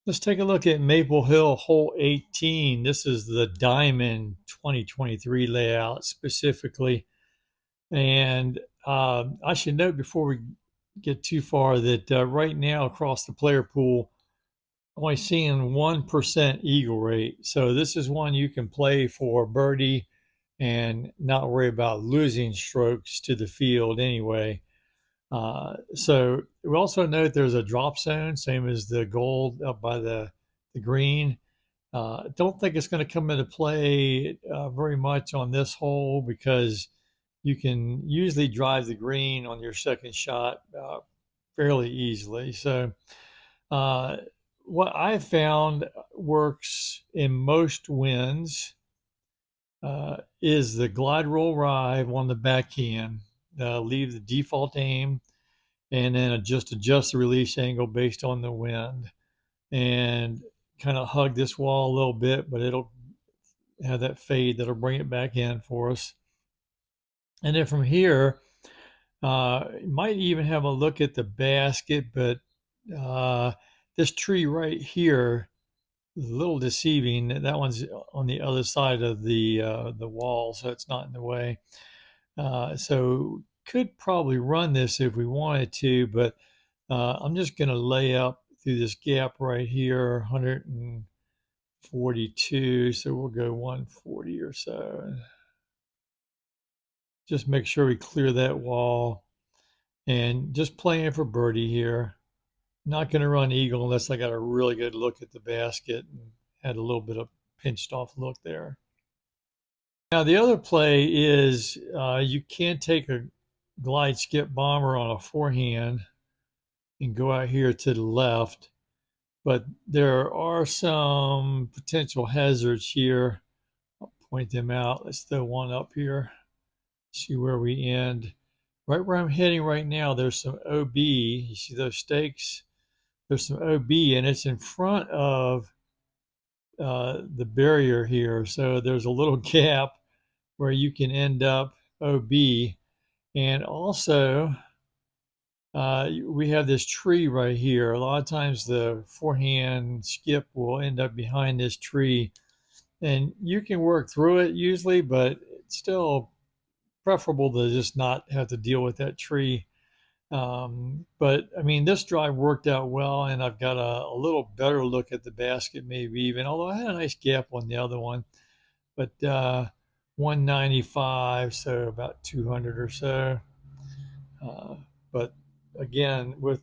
Let's take a look at Maple Hill Hole 18. This is the Diamond 2023 layout specifically. And I should note before we get too far that right now across the player pool, only seeing 1% eagle rate. So this is one you can play for birdie and not worry about losing strokes to the field anyway. So we also note there's a drop zone, same as the gold up by the green. Don't think it's going to come into play very much on this hole because you can usually drive the green on your second shot fairly easily. So, uh, what I found works in most winds is the glide roll drive on the backhand. Leave the default aim and then adjust the release angle based on the wind and kind of hug this wall a little bit, but it'll have that fade that'll bring it back in for us. And then from here, might even have a look at the basket, but uh, this tree right here is a little deceiving. That one's on the other side of the wall, so it's not in the way. So could probably run this if we wanted to, but I'm just going to lay up through this gap right here, 142. So we'll go 140 or so. Just make sure we clear that wall and just playing for birdie here. Not going to run eagle unless I got a really good look at the basket and had a little bit of pinched off look there. Now the other play is you can take a glide skip bomber on a forehand and go out here to the left, but there are some potential hazards here. I'll point them out. Let's throw one up here. See where we end. Right where I'm heading right now, there's some OB. You see those stakes? There's some OB, and it's in front of the barrier here. So there's a little gap where you can end up OB. And also, we have this tree right here. A lot of times the forehand skip will end up behind this tree. And you can work through it usually, but it's still preferable to just not have to deal with that tree. But I mean, this drive worked out well, and I've got a little better look at the basket, maybe even, although I had a nice gap on the other one. But 195, so about 200 or so. Uh, but again, with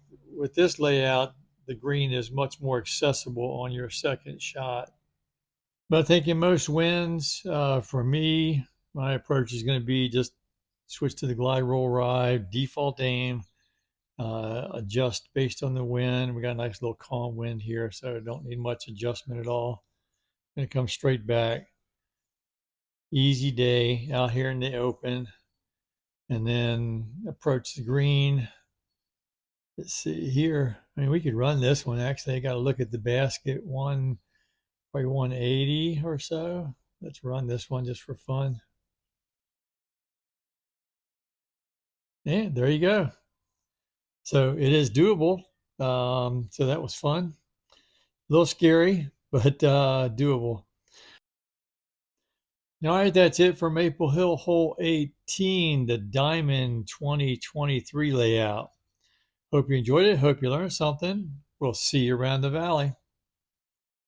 this layout, the green is much more accessible on your second shot. But I think in most winds, for me, my approach is going to be just switch to the glide roll ride, default aim, adjust based on the wind. We got a nice little calm wind here, so don't need much adjustment at all. Going to come straight back. Easy day out here in the open, and then approach the green. Let's see here. I mean, we could run this one. Actually, I got to look at the basket. Probably 180 or so. Let's run this one just for fun. And there you go. So it is doable. So that was fun. A little scary, but doable. All right, that's it for Maple Hill Hole 18, the Diamond 2023 layout. Hope you enjoyed it. Hope you learned something. We'll see you around the valley.